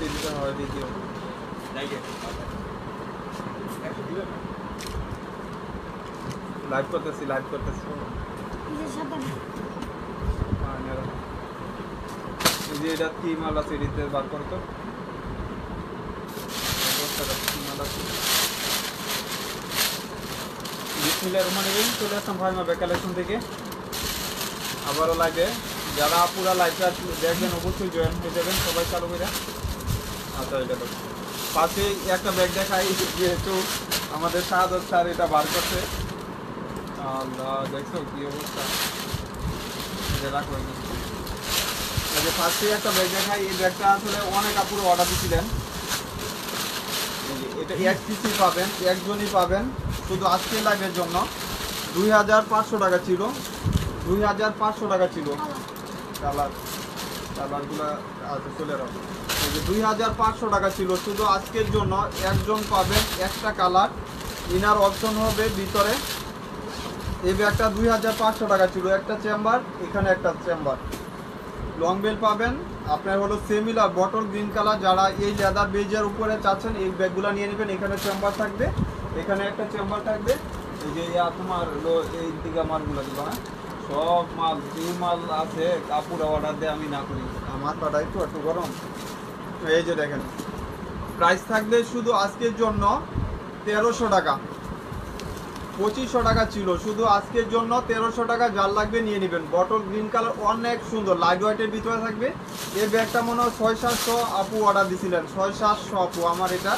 দিতে হয় দ্বিতীয় লাইভ করতেছি এই যে এটা কি মাল আছে এডিতে বার করতো চলে আসলাম ভাই মাবে কালেকশন থেকে আবারও লাগে যারা পুরা লাইভটা দেখবেন অবশ্যই জয়েন হয়ে যাবেন সবাই চালু করে আচ্ছা এটা তো পাশে একটা ব্যাগ দেখাই যেহেতু আমাদের শাহাদত স্যার এটা বার করছে আল্লাহ দেখছো কি অবস্থা রাখো এই যে ফার্স্টে একটা ব্যাগ দেখাই এই ব্যাগটা আসলে অনেক আপুরে অর্ডার দিয়েছিলেন এটা এক পিসি পাবেন একজনই পাবেন শুধু আজকে লাইভের জন্য 2500 টাকা ছিল 2500 টাকা ছিল কালারগুলো আচ্ছা চলে রাখো এই যে 2500 টাকা ছিল শুধু আজকের জন্য একজন পাবেন একটা কালার ইনার অপশন হবে ভিতরে এই ব্যাগটা 2500 টাকা ছিল একটা চেম্বার এখানে একটা চেম্বার লং বেল পাবেন আপনার হলো সেমিলার বটল গ্রিন কালার যারা এই লেদার বেজের উপরে চাচ্ছেন এই ব্যাগগুলো নিয়ে নেবেন এখানে চেম্বার থাকবে এখানে একটা চেম্বার থাকবে এই যে তোমার এই দিকে মালগুলো দিব হ্যাঁ সব মাল যে মাল আছে কাপড় অর্ডার দিয়ে আমি না করি আমার পাটা একটু গরম এই যে দেখেন প্রাইস থাকবে শুধু আজকের জন্য 1300 টাকা 2500 টাকা ছিল শুধু আজকের জন্য 1300 টাকা যার লাগবে নিয়ে নেবেন বটল গ্রিন কালার অনেক সুন্দর লাইট ওয়েটের ভিতরে থাকবে এই ব্যাগটা মনে হয় 600-700 আপু অর্ডার দিয়েছিলেন 600-700 আপু আমার এটা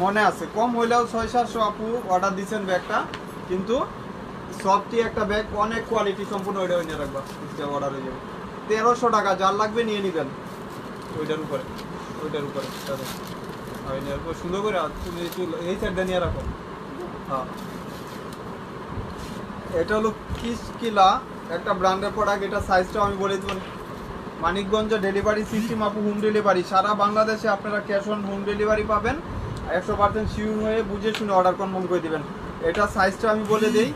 মনে আছে কম হইলেও 600-700 আপু অর্ডার দিয়েছেন ব্যাগটা কিন্তু সবটি একটা ব্যাগ অনেক কোয়ালিটি সম্পূর্ণ ওইটা নিয়ে রাখবা অর্ডার হয়ে যাবে 1300 টাকা যার লাগবে নিয়ে নেবেন ওইটার উপরে সুন্দর করে তুমি এই সাইডটা নিয়ে রাখো হ্যাঁ এটা হলো কিসকিলা একটা ব্র্যান্ডের প্রোডাক্ট এটা সাইজটা আমি বলে দেব মানিকগঞ্জ ডেলিভারি সিস্টেম আপু হোম ডেলিভারি সারা বাংলাদেশে আপনারা ক্যাশ অন হোম ডেলিভারি পাবেন 100% শিওর হয়ে বুঝে শুনে অর্ডার কনফার্ম করে দিবেন এটা সাইজটা আমি বলে দেই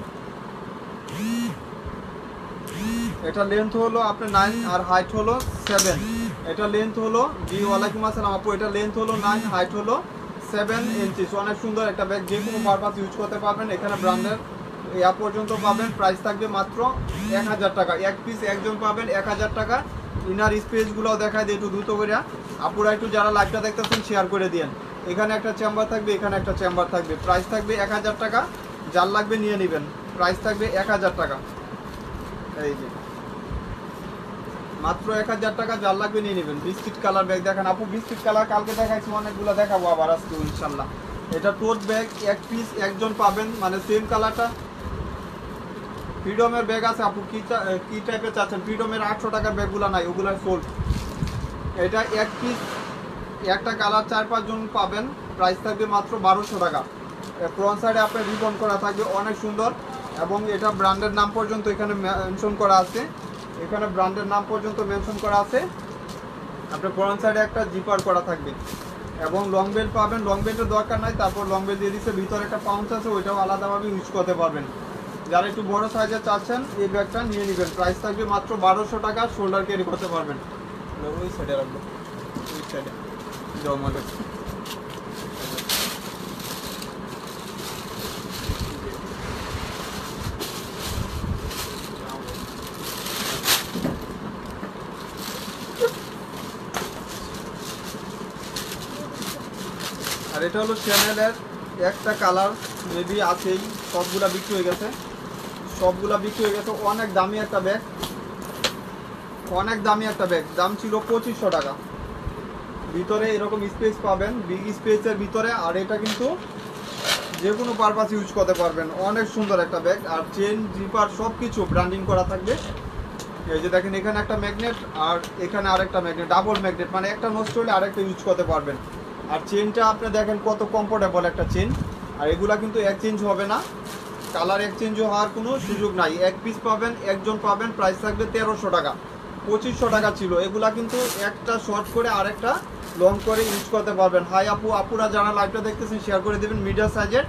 এটা লেন্থ হলো আপনার 9 আর হাইট হলো 7 এটা লেন্থ হলো জি ওয়ালাইকুম আসসালাম আপু এটা লেন্থ হলো 9 হাইট হলো 7 ইঞ্চি অনেক সুন্দর একটা ব্যাগ যে কোনো পারপাস ইউজ করতে পারবেন এখানে ব্র্যান্ডের ইয়া পর্যন্ত পাবেন প্রাইস থাকবে মাত্র 1000 টাকা এক পিস একজন পাবেন 1000 টাকা ইনার স্পেসগুলোও দেখায় দিয়ে একটু দ্রুত করে আপুরা একটু যারা লাইভটা দেখতেছেন শেয়ার করে দিন এখানে একটা চেম্বার থাকবে এখানে একটা চেম্বার থাকবে প্রাইস থাকবে 1000 টাকা যার লাগবে নিয়ে নেবেন প্রাইস থাকবে 1000 টাকা এই যে মাত্র 1000 টাকা যার লাগবে নিয়ে নেবেন বিস্কিট কালার ব্যাগ দেখেন আপু বিস্কিট কালার কালকে দেখাইছি অনেকগুলো দেখাবো আবার আজকে ইনশাল্লাহ এটা টোট ব্যাগ এক পিস একজন পাবেন মানে সেম কালারটা ফ্রিডমের ব্যাগ আছে আপু কি টাইপের চাচ্ছেন ফ্রিডমের 800 টাকার ব্যাগগুলো নাই ওগুলো সোল্ড এটা এক পিস একটা কালার 4-5 জন পাবেন প্রাইস থাকবে মাত্র 1200 টাকা ফ্রন্ট সাইডে আপনার রিবন করা থাকবে অনেক সুন্দর এবং এটা ব্র্যান্ডের নাম পর্যন্ত এখানে মেনশন করা আছে এখানে ব্র্যান্ডের নাম পর্যন্ত মেনশন করা আছে আপনার ফ্রন্ট সাইডে একটা জিপার করা থাকবে এবং লং বেল্ট পাবেন লং বেল্টের দরকার নাই তারপর লং বেল্ট দিয়ে দিচ্ছে ভিতরে একটা পাউন্স আছে ওইটাও আলাদাভাবে ইউজ করতে পারবেন যারা একটু বড় সাইজের চাচ্ছেন এই ব্যাগটা নিয়ে নেবেন প্রাইস থাকবে মাত্র 1200 টাকা শোল্ডার ক্যারি করতে পারবেন ওই সাইডে রাখবো ওই সাইডে জমালে আর এটা হলো চ্যানেলের একটা কালার মেবি আছেই সবগুলা বিক্রি হয়ে গেছে অনেক দামি একটা ব্যাগ দাম ছিল 2500 টাকা ভিতরে এরকম স্পেস পাবেন বিগ স্পেসের ভিতরে আর এটা কিন্তু যে কোনো পারপাস ইউজ করতে পারবেন অনেক সুন্দর একটা ব্যাগ আর চেন জিপার সব কিছু ব্র্যান্ডিং করা থাকবে এই যে দেখেন এখানে একটা ম্যাগনেট আর এখানে আরেকটা ম্যাগনেট ডাবল ম্যাগনেট মানে একটা নষ্ট হলে আরেকটা ইউজ করতে পারবেন আর চেনটা আপনি দেখেন কত কমফোর্টেবল একটা চেন আর এগুলা কিন্তু এক্সচেঞ্জ হবে না কালার এক্সচেঞ্জ হওয়ার কোনো সুযোগ নাই এক পিস পাবেন একজন পাবেন প্রাইস থাকবে 1300 টাকা 2500 টাকা ছিল এগুলা কিন্তু একটা শর্ট করে আরেকটা লং করে ইউজ করতে পারবেন হাই আপুরা যারা লাইভটা দেখতেছেন শেয়ার করে দেবেন মিডিয়াম সাইজের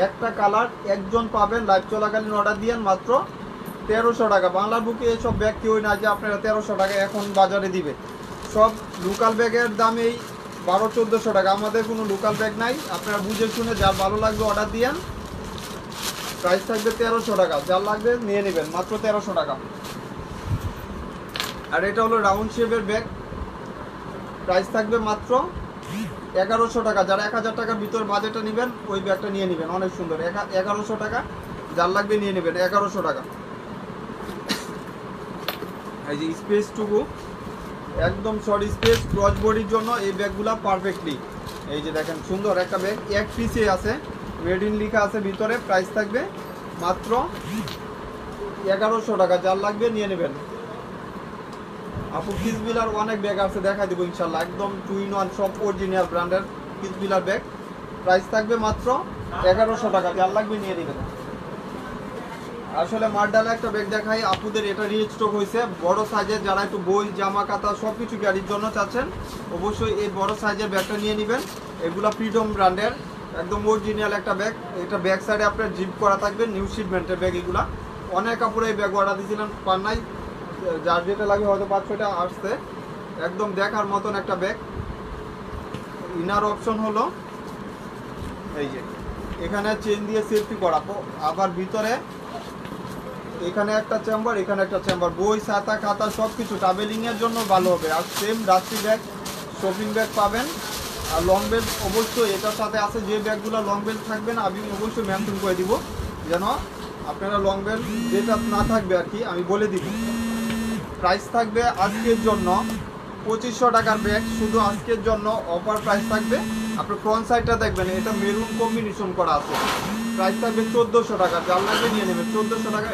একটা কালার একজন পাবেন লাইভ চলাকালীন অর্ডার দিয়েন মাত্র 1300 টাকা বাংলার বুকে এইসব ব্যাগ কেউই না যে আপনারা 1300 টাকা এখন বাজারে দিবে সব লোকাল ব্যাগের দাম এই 1200-1400 টাকা। আমাদের কোনো লোকাল ব্যাগ নাই, আপনারা বুঝে শুনে যার ভালো লাগবে অর্ডার দিয়েন। প্রাইস থাকবে 1300 টাকা, যার লাগবে নিয়ে নেবেন মাত্র 1300 টাকা। আর এটা হলো রাউন্ড শেপের ব্যাগ, প্রাইস থাকবে মাত্র 1100 টাকা। যারা 1000 টাকার ভিতর বাজেটে নেবেন ওই ব্যাগটা নিয়ে নেবেন, অনেক সুন্দর। 1100 টাকা, যার লাগবে নিয়ে নেবেন 1100 টাকা। এই যে স্পেসটুকু একদম শর্ট স্পেস, ক্রস বডির জন্য এই ব্যাগগুলো পারফেক্টলি। এই যে দেখেন সুন্দর একটা ব্যাগ, এক পিসে আছে, মেড ইন লেখা আছে ভিতরে। প্রাইস থাকবে মাত্র 1100 টাকা, যার লাগবে নিয়ে নেবেন। আপু কিসবিলার অনেক ব্যাগ আছে, দেখাই দেবো ইনশাল্লাহ। একদম 2-in-1 সব অরিজিনাল ব্র্যান্ডের কিসবিলার ব্যাগ। প্রাইস থাকবে মাত্র 1100 টাকা, যার লাগবে নিয়ে নেবেন। আসলে মার্ডালে একটা ব্যাগ দেখাই আপুদের, এটা রিস্টক হয়েছে বড় সাইজের। যারা একটু বই জামা কাতা সব কিছু গাড়ির জন্য চাচ্ছেন অবশ্যই এই বড় সাইজের ব্যাগটা নিয়ে নেবেন। এগুলা ফ্রিডম ব্র্যান্ডের একদম অরিজিনাল একটা ব্যাগ। এটা ব্যাক সাইডে আপনার জিপ করা থাকবে, নিউ শিপমেন্টের ব্যাগ। এগুলা অনেক কাপড়ে এই ব্যাগ অর্ডার দিয়েছিলেন, পার নাই, যার যেটা লাগে হয়তো 5-6টা আসছে। একদম দেখার মতন একটা ব্যাগ। ইনার অপশন হলো এই যে এখানে চেন দিয়ে সেফটি করা, আবার ভিতরে এখানে একটা চেম্বার, এখানে একটা চেম্বার। বই ছাতা খাতা সব কিছু ট্রাভেলিংয়ের জন্য ভালো হবে। আর সেম রাত্রি ব্যাগ, শপিং ব্যাগ পাবেন। আর লং বেল্ট অবশ্যই এটার সাথে আছে। যে ব্যাগগুলো লং বেল্ট থাকবে না আমি অবশ্যই মেনশন করে দিব, যেন আপনারা লং বেল্ট যেটা না থাকবে আর কি আমি বলে দিব। প্রাইস থাকবে আজকের জন্য 2500 টাকার ব্যাগ, শুধু আজকের জন্য অফার প্রাইস থাকবে। আপনার ফ্রন্ট সাইডটা দেখবেন, এটা মেরুন কম্বিনেশন করা আছে। প্রাইস থাকবে 1400 টাকা, যার লাগবে নিয়ে নেবেন 1400 টাকা।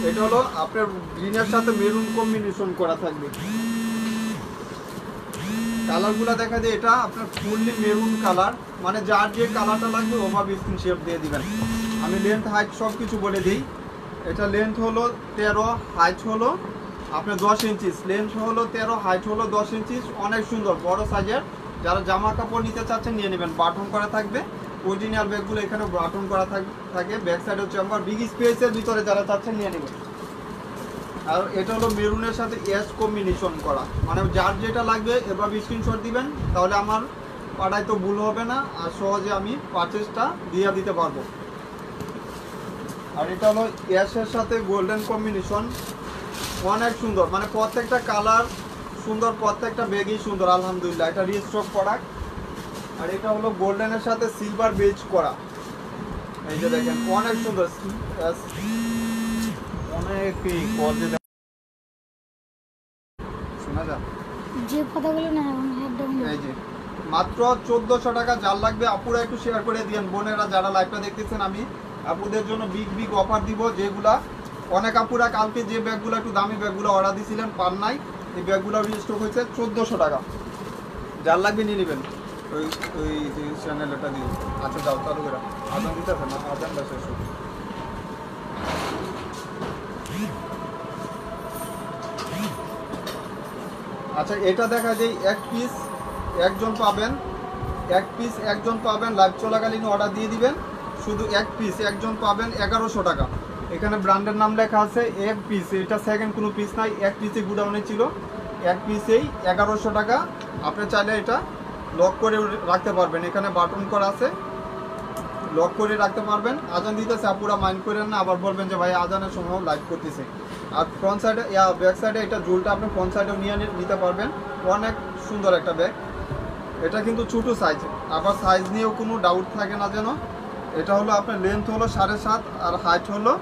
এটা হলো আপনার গ্রিনের সাথে মেরুন কম্বিনেশন করা থাকবে। কালারগুলো দেখা যায়, এটা আপনার ফুললি মেরুন কালার, মানে যার যে কালারটা লাগবে ওভাবে স্ক্রিনশট দিয়ে দিবেন। আমি লেন্থ হাইট সব কিছু বলে দিই। এটা লেন্থ হলো 13, হাইট হলো আপনার 10 ইঞ্চি। লেন্থ হলো 13, হাইট হলো 10 ইঞ্চি। অনেক সুন্দর বড় সাইজের। যারা জামা কাপড় নিতে চাচ্ছেন নিয়ে নেবেন। বাটন করা থাকবে, অরিজিনাল ব্যাগগুলো এখানে বাটন করা থাকে। ব্যাক সাইড হচ্ছে আমার বিগ স্পেসের ভিতরে, যারা চাচ্ছেন নিয়ে নেবেন। আর এটা হলো মেরুনের সাথে অ্যাশ কম্বিনেশন করা, মানে যার যেটা লাগবে এভাবে স্ক্রিনশট দিবেন, তাহলে আমার পাড়ায় তো ভুল হবে না, আর সহজে আমি পারচেসটা দিয়ে দিতে পারবো। আর এটা হলো অ্যাশের সাথে গোল্ডেন কম্বিনেশন, অনেক সুন্দর, মানে প্রত্যেকটা কালার সুন্দর, প্রত্যেকটা ব্যাগই সুন্দর আলহামদুলিল্লাহ। এটা রিস্টক প্রোডাক্ট। আর এটা হলো গোল্ডেনের সাথে সিলভার বেজ করা। এই যে দেখেন অনেক সুন্দর, অনেকই শোনা যায় যে কথাগুলো না একদম। এই যে মাত্র 1400 টাকা, যার লাগবে আপুরা একটু শেয়ার করে দিয়েন। বোনেরা যারা লাইভটা দেখতেছেন, আমি আপুদের জন্য বিগ অফার দিব, যেগুলা অনেক আপুরা কালকে যে ব্যাগগুলো একটু দামি ব্যাগগুলো অর্ডার দিয়েছিলেন পান নাই, এই ব্যাগগুলো রিস্টক হয়েছে 1400 টাকা, যার লাগবে নিয়ে নেবেন। ওই ওই যে চ্যানেলটা দিয়ে আচ্ছা যাও চালু করে আজান দিতে হবে না, আজানটা শেষ হবে। আচ্ছা এটা দেখা যায় এক পিস একজন পাবেন, লাইভ চলাকালীন অর্ডার দিয়ে দিবেন। শুধু এক পিস একজন পাবেন 1100 টাকা। এখানে ব্র্যান্ডের নাম লেখা আছে, এক পিস, এটা সেকেন্ড কোনো পিস নাই, এক পিসে গুডাউনে ছিল, এক পিসেই 1100 টাকা। আপনি চাইলে এটা লক করে রাখতে পারবেন, এখানে বাটন করা আছে, লক করে রাখতে পারবেন। আজান দিতেছে, আপুরা মাইন্ড করেন না, আবার বলবেন যে ভাই আজানের সময় লাইভ করতেছে। আর ফ্রন্ট সাইডে ব্যাক সাইডে এটা জুলটা আপনি ফ্রন্ট সাইডেও নিয়ে নিতে পারবেন। অনেক সুন্দর একটা ব্যাগ। এটা কিন্তু ছোটো সাইজ, আবার সাইজ নিয়েও কোনো ডাউট থাকে না যেন। এটা হলো আপনার লেন্থ হলো 7.5 আর হাইট হলো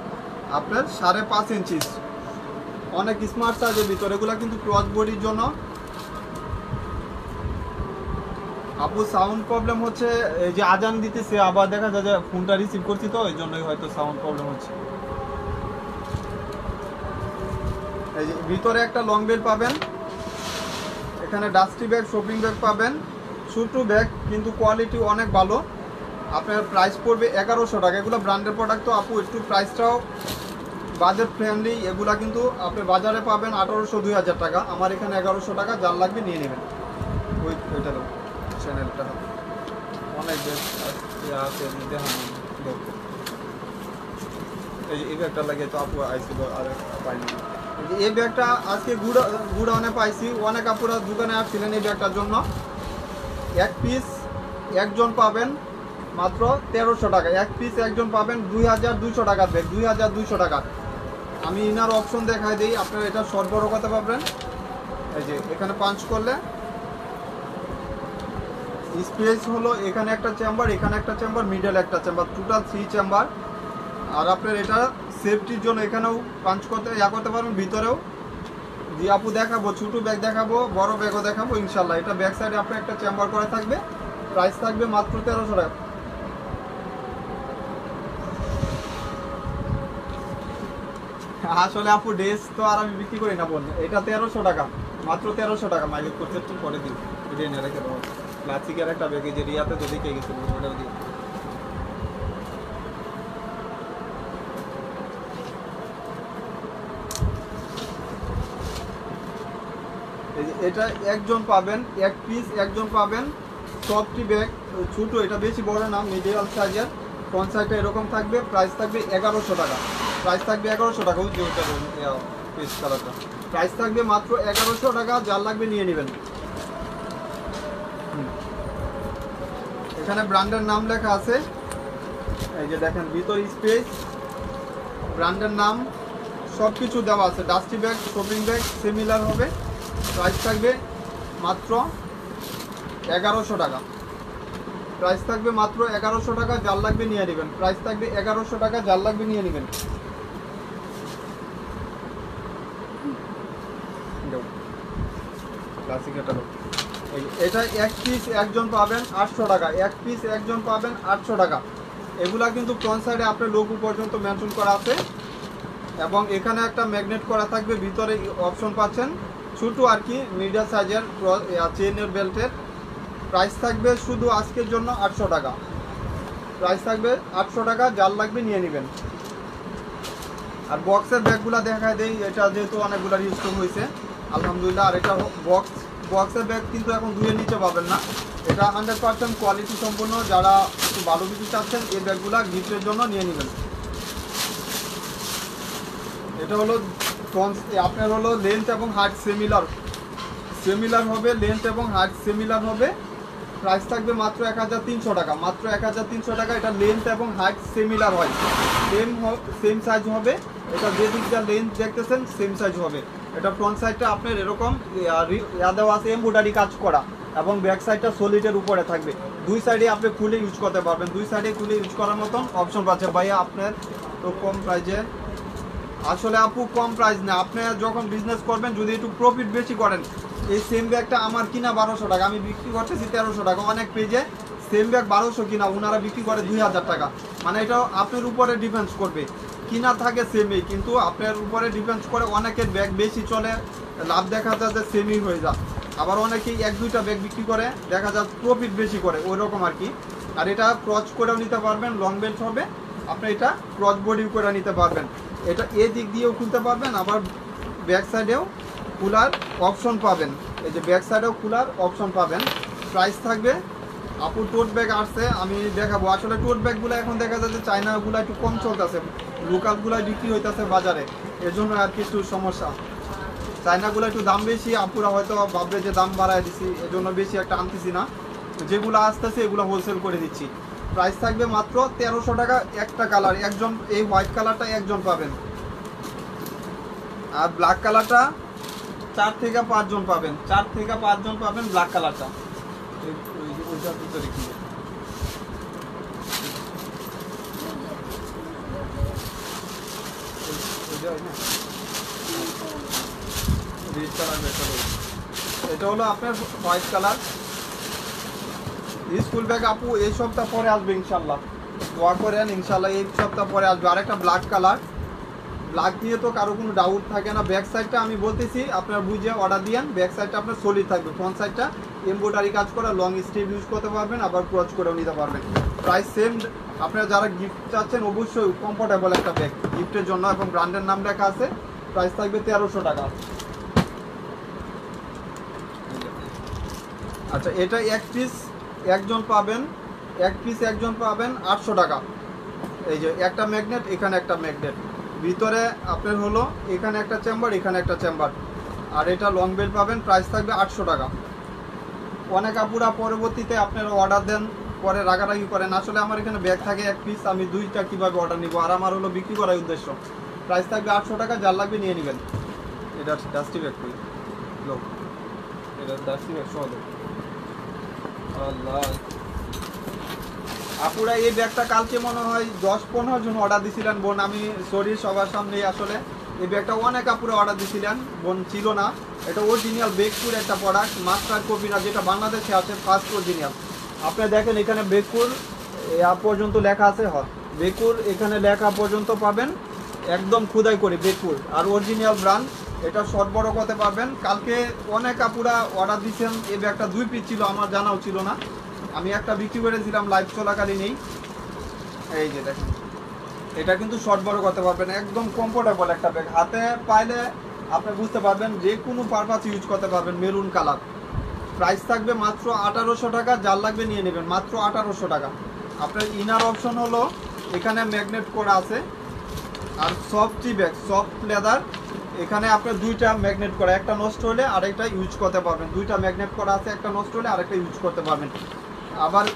আপনার 5.5 ইঞ্চি। অনেক স্মার্ট সাইজের ভিতরে, এগুলো কিন্তু ক্রস বডির জন্য। আপু সাউন্ড প্রবলেম হচ্ছে, এই যে আজান দিতেছে, আবার দেখা যায় যে ফোনটা রিসিভ করছি তো এই জন্যই হয়তো সাউন্ড প্রবলেম হচ্ছে। এই যে ভিতরে একটা লং বেল্ট পাবেন, এখানে ডাস্টি ব্যাগ, শপিং ব্যাগ পাবেন, ছোটো ব্যাগ, কিন্তু কোয়ালিটি অনেক ভালো। আপনার প্রাইস পড়বে 1100 টাকা। এগুলো ব্র্যান্ডের প্রোডাক্ট, তো আপু একটু প্রাইসটাও বাজেট ফ্রেন্ডলি। এগুলা কিন্তু আপনি বাজারে পাবেন 1800-2000 টাকা, আমার এখানে 1100 টাকা, যার লাগবে নিয়ে নেবেন। ওইটা চ্যানেলটা অনেক বেশ আছে, এই ব্যাগটা লাগে তো আপু আইসিল আর পাইনি। এই ব্যাগটা আজকে গুড়াউনে পাইছি, অনেক আপুরা দোকানে আসছিলেন এই ব্যাগটার জন্য। এক পিস একজন পাবেন মাত্র 1300 টাকা, এক পিস একজন পাবেন 2200 টাকার ব্যাগ, 2200 টাকা। আমি ইনার অপশন দেখাই দিই, আপনারা এটা শর্ট বড় করতে পারবেন। এই যে এখানে পাঞ্চ করলে স্পেস হলো এখানে একটা চেম্বার, এখানে একটা চেম্বার, মিডল একটা চেম্বার, টোটাল 3 চেম্বার। আর আপনার এটা সেফটির জন্য এখানেও পাঞ্চ করতে করতে পারবেন, ভিতরেও। জি আপু দেখাবো, ছোটো ব্যাগ দেখাবো, বড় ব্যাগও দেখাবো ইনশাল্লাহ। এটা ব্যাক সাইডে আপনার একটা চেম্বার করে থাকবে, প্রাইস থাকবে মাত্র 1300 টাকা। আসলে আপু ড্রেস তো আর আমি বিক্রি করি না বোন, এটা 1300 টাকা, মাত্র 1300 টাকা। মাইলেজ করতে একটু পরে দিই, এটা এনে রেখে দেবো। প্লাস্টিকের একটা ব্যাগ, যে রিয়াতে তো দেখে গেছিল, ওটাও দিই। এটা একজন পাবেন, এক পিস একজন পাবেন। সফটি ব্যাগ ছোটো, এটা বেশি বড় না, মিডিয়াম সাইজের। ফ্রন্ট সাইডটা এরকম থাকবে, প্রাইস থাকবে 1100 টাকা, প্রাইস থাকবে 1100 টাকা। যে ওইটা পিস কালারটা প্রাইস থাকবে মাত্র 1100 টাকা, যার লাগবে নিয়ে নেবেন। এখানে ব্র্যান্ডের নাম লেখা আছে, এই যে দেখেন ভিতর স্পেস, ব্র্যান্ডের নাম সব কিছু দেওয়া আছে। Dusty bag, shopping bag similar হবে। প্রাইস থাকবে মাত্র 1100 টাকা, প্রাইস থাকবে মাত্র 1100 টাকা, যার লাগবে নিয়ে নেবেন। প্রাইস থাকবে 1100 টাকা, যার লাগবে নিয়ে নেবেন। এটা এক পিস একজন পাবেন 800 টাকা, এক পিস একজন পাবেন 800 টাকা। এগুলা কিন্তু ফ্রন্ট সাইডে আপনার লোগো পর্যন্ত মেনশন করা আছে, এবং এখানে একটা ম্যাগনেট করা থাকবে, ভিতরে অপশন পাচ্ছেন ছোটো আর কি, মিডিয়াম সাইজের চেনের বেল্টের। প্রাইস থাকবে শুধু আজকের জন্য 800 টাকা, প্রাইস থাকবে 800 টাকা, যার লাগবে নিয়ে নেবেন। আর বক্সের ব্যাগগুলো দেখায় দেই, এটা যেহেতু অনেকগুলো রিস্টক হয়েছে আলহামদুলিল্লাহ। আর এটা বক্সের ব্যাগ কিন্তু এখন ধুয়ে নিতে পারবেন না, এটা 100% কোয়ালিটি সম্পন্ন। যারা একটু ভালো কিছু চাচ্ছেন এই ব্যাগগুলো গিফটের জন্য নিয়ে নেবেন। এটা হলো আপনার হলো লেন্থ এবং হাইট সিমিলার হবে, লেন্থ এবং হাইট সিমিলার হবে। প্রাইস থাকবে মাত্র 1300 টাকা, মাত্র 1300 টাকা। এটা লেন্থ এবং হাইট সিমিলার হয়, সেম সাইজ হবে। এটা যে দিকটা লেন্থ দেখতেছেন সেম সাইজ হবে। এটা ফ্রন্ট সাইডটা আপনার এরকম দেওয়া আছে, এমব্রয়ডারি কাজ করা, এবং ব্যাক সাইডটা সলিডের উপরে থাকবে। দুই সাইডে আপনি খুলে ইউজ করতে পারবেন, দুই সাইডে খুলে ইউজ করার মতন অপশন পাচ্ছে। ভাইয়া আপনার তো কম প্রাইজে, আসলে আপু কম প্রাইস না, আপনি যখন বিজনেস করবেন যদি একটু প্রফিট বেশি করেন। এই সেম ব্যাগটা আমার কিনা 1200 টাকা, আমি বিক্রি করতেছি 1300 টাকা। অনেক পেজে সেম ব্যাগ 1200 কিনা, ওনারা বিক্রি করে 2000 টাকা। মানে এটা আপনার উপরে ডিপেন্ডস করবে, কিনা থাকে সেমই, কিন্তু আপনার উপরে ডিপেন্ডস করে। অনেকের ব্যাগ বেশি চলে, লাভ দেখা যায় যে সেমই হয়ে যায়। আবার অনেকেই 1-2টা ব্যাগ বিক্রি করে, দেখা যায় প্রফিট বেশি করে, ওই রকম আর কি। আর এটা ক্রচ করেও নিতে পারবেন, লং বেল্ট হবে, আপনি এটা ক্রচ বডিও করে নিতে পারবেন। এটা এই দিক দিয়েও খুলতে পারবেন, আবার ব্যাক সাইডেও খোলার অপশন পাবেন। এই যে ব্যাক সাইডেও খোলার অপশন পাবেন। প্রাইস থাকবে, আপু টোট ব্যাগ আসছে আমি দেখাবো। আসলে টোট ব্যাগগুলো এখন দেখা যাচ্ছে চায়নাগুলো একটু কম চলতেছে, লোকালগুলো বিক্রি হইতেছে বাজারে, এজন্য আর কিছু সমস্যা। চায়নাগুলো একটু দাম বেশি, আপুরা হয়তো ভাববে যে দাম বাড়ায় দিচ্ছি, এজন্য বেশি একটা আনতেছি না। যেগুলো আসতেছে এগুলো হোলসেল করে দিচ্ছি। প্রাইস থাকবে মাত্র 1300 টাকা, একটা কালার একজন, এই হোয়াইট কালারটা একজন পাবেন, আর ব্ল্যাক কালারটা 4 থেকে 5 জন পাবেন, 4 থেকে 5 জন পাবেন ব্ল্যাক কালারটা। ওইটার ভিতরে কি এটা হলো আপনার হোয়াইট কালার স্কুল ব্যাগ। আপু এই সপ্তাহ পরে আসবে ইনশাল্লাহ, দোয়া করেন ইনশাল্লাহ এই সপ্তাহ পরে আসবে। আরেকটা ব্ল্যাক কালার, ব্ল্যাক নিয়ে তো কারো কোনো ডাউট থাকে না। ব্যাক সাইডটা আমি বলতেছি আপনার বুঝে অর্ডার দিয়েন। ব্যাক সাইডটা আপনার সলিড থাকবে, ফ্রন্ট সাইডটা এমব্রয়ডারি কাজ করা, লং স্টিভ ইউজ করতে পারবেন, আবার ক্রচ করেও নিতে পারবেন। Price same. আপনারা যারা গিফট চাচ্ছেন অবশ্যই কমফোর্টেবল একটা ব্যাগ গিফটের জন্য, এবং ব্র্যান্ডের নাম লেখা আছে। প্রাইস থাকবে 1300 টাকা। আচ্ছা, এটা এক পিস একজন পাবেন, এক পিস একজন পাবেন 800 টাকা। এই যে একটা ম্যাগনেট, এখানে একটা ম্যাগনেট, ভিতরে আপনার হলো এখানে একটা চেম্বার, এখানে একটা চেম্বার। আর এটা লং বেল্ট পাবেন, প্রাইস থাকবে 800 টাকা। অনেক আপুরা পরবর্তীতে আপনারা অর্ডার দেন, পরে রাগারাগি করেন। আসলে আমার এখানে ব্যাগ থাকে এক পিস, আমি 2টা কীভাবে অর্ডার নিব, আর আমার হলো বিক্রি করার উদ্দেশ্য। প্রাইস থাকবে 800 টাকা, যার লাগবে নিয়ে নেবেন। এটা ডাস্টি ব্যাগ করি লোক, এটা ডাস্টি ব্যাগ সহ দেব। আল্লাহ, আপুরা এই ব্যাগটা কালকে মনে হয় 10-15 জন অর্ডার দিছিলেন বোন, আমি সরি সবার সামনে। আসলে এই ব্যাগটা অনেক আপুরা অর্ডার দিছিলেন, বোন ছিল না। এটা অরিজিনাল বেগপুর একটা প্রোডাক্ট, মাস্টার কপি না, যেটা বাংলাদেশে আছে ফার্স্ট অরিজিনাল। আপনি দেখেন এখানে বেগপুর পর্যন্ত লেখা আছে, বেগপুর এখানে লেখা পর্যন্ত পাবেন, একদম খুদাই করে বেগপুর, আর অরিজিনাল ব্র্যান্ড। এটা শর্ট বড় করতে পারবেন। কালকে অনেক আপুরা অর্ডার দিচ্ছেন, এই ব্যাগটা 2 পিস ছিল, আমার জানাও ছিল না। আমি একটা বিক্রি করেছিলাম লাইভ চলাকালীনই। এই যে দেখেন, এটা কিন্তু শর্ট বড় করতে পারবেন, একদম কমফোর্টেবল একটা ব্যাগ। হাতে পাইলে আপনি বুঝতে পারবেন, যে কোনো পারপাস ইউজ করতে পারবেন। মেরুন কালার, প্রাইস থাকবে মাত্র 1800 টাকা, যার লাগবে নিয়ে নেবেন, মাত্র 1800 টাকা। আপনার ইনার অপশন হলো এখানে ম্যাগনেট করা আছে, আর সফট ব্যাগ, সফট লেদার। এখানে আপনার 2টা ম্যাগনেট করা, একটা নষ্ট হলে আরেকটা ইউজ করতে পারবেন। 2টা ম্যাগনেট করা আছে, একটা নষ্ট হলে আরেকটা ইউজ করতে পারবেন। আবার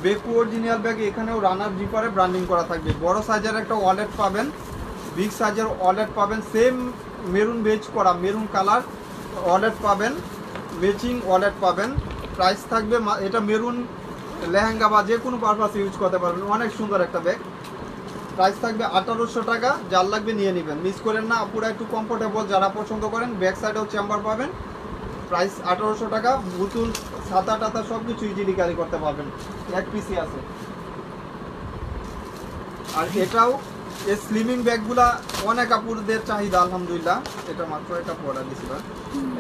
বেকু অরিজিনাল ব্যাগে এখানেও রানার জিপারে ব্র্যান্ডিং করা থাকবে। বড় সাইজের একটা ওয়ালেট পাবেন, বিগ সাইজের ওয়ালেট পাবেন, সেম মেরুন বেজ করা, মেরুন কালার ওয়ালেট পাবেন, ম্যাচিং ওয়ালেট পাবেন। প্রাইস থাকবে, এটা মেরুন লেহেঙ্গা বা যে কোনো পারপাসে ইউজ করতে পারবেন, অনেক সুন্দর একটা ব্যাগ। প্রাইস থাকবে 1800 টাকা, যার লাগবে নিয়ে নেবেন, মিস করেন না। পুরো একটু কমফোর্টেবল যারা পছন্দ করেন, ব্যাক সাইডেও চেম্বার পাবেন। প্রাইস 1800 টাকা, বোতল ছাতা টাতা সব কিছু ইজিলি ক্যারি করতে পারবেন, এক পিসি আছে। আর এটাও এই স্লিমিং ব্যাগগুলা অনেক আপুরদের চাহিদা, আলহামদুলিল্লাহ। এটা মাত্র একটা অর্ডার দিছিল।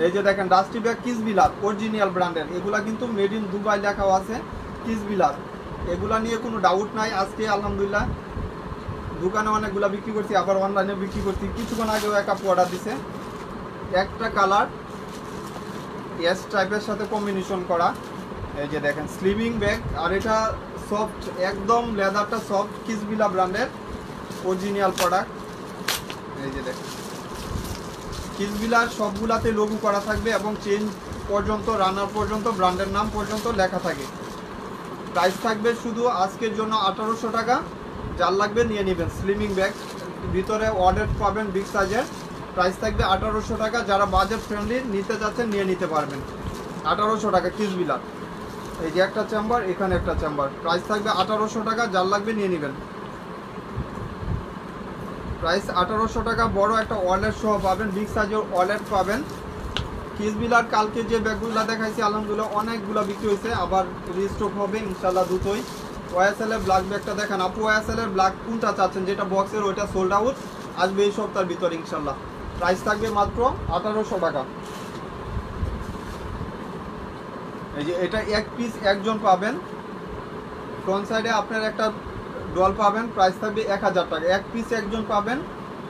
এই যে দেখেন ডাস্টি ব্যাগ কিসবিলার অরিজিনাল ব্র্যান্ডের, এগুলা কিন্তু মেড ইন দুবাই লেখাও আছে, কিসবিলার। এগুলা নিয়ে কোনো ডাউট নাই। আজকে আলহামদুলিল্লাহ দোকানে অনেকগুলা বিক্রি করছি, আবার অনলাইনে বিক্রি করছি। কিছুক্ষণ আগেও এক আপু অর্ডার দিছে, একটা কালার এস টাইপের সাথে কম্বিনেশন করা। এই যে দেখেন স্লিমিং ব্যাগ, আর এটা সফট, একদম লেদারটা সফট, কিসবিলা ব্র্যান্ডের অরিজিনাল প্রোডাক্ট। এই যে দেখেন কিসবিলার সবগুলাতে লোগো করা থাকবে, এবং চেন পর্যন্ত, রানার পর্যন্ত, ব্র্যান্ডের নাম পর্যন্ত লেখা থাকে। প্রাইস থাকবে শুধু আজকের জন্য 1800 টাকা, যার লাগবে নিয়ে নেবেন। স্লিমিং ব্যাগ, ভিতরে ওয়ালেট পাবেন বিগ সাইজের। প্রাইস থাকবে 1800 টাকা, যারা বাজেট ফ্রেন্ডলি নিতে যাচ্ছেন নিয়ে নিতে পারবেন। 1800 টাকা কিসবিলার। এই যে একটা চেম্বার, এখানে একটা চেম্বার, প্রাইস থাকবে 1800 টাকা, যার লাগবে নিয়ে নেবেন। প্রাইস 1800 টাকা, বড় একটা ওয়ালেট সহ পাবেন, বিগ সাইজের ওয়ালেট পাবেন। কিসবিলার কালকে যে ব্যাগগুলো দেখাইছি আলহামদুলিল্লাহ অনেকগুলো বিক্রি হয়েছে, আবার রিস্টক হবে ইনশাল্লাহ দ্রুতই। ওয়াইএসএল এর ব্ল্যাক ব্যাগটা দেখেন আপু, ওয়াইএসএল এর ব্ল্যাক কোনটা চাচ্ছেন, যেটা বক্সের, ওইটা সোল্ড আউট, আসবে এই সপ্তাহের ভিতরে ইনশাল্লাহ। প্রাইস থাকবে মাত্র 1800 টাকা। এই যে এটা এক পিস একজন পাবেন, ফ্রন্ট সাইডে আপনার একটা ডল পাবেন, প্রাইস থাকবে 1000 টাকা। এক পিস একজন পাবেন,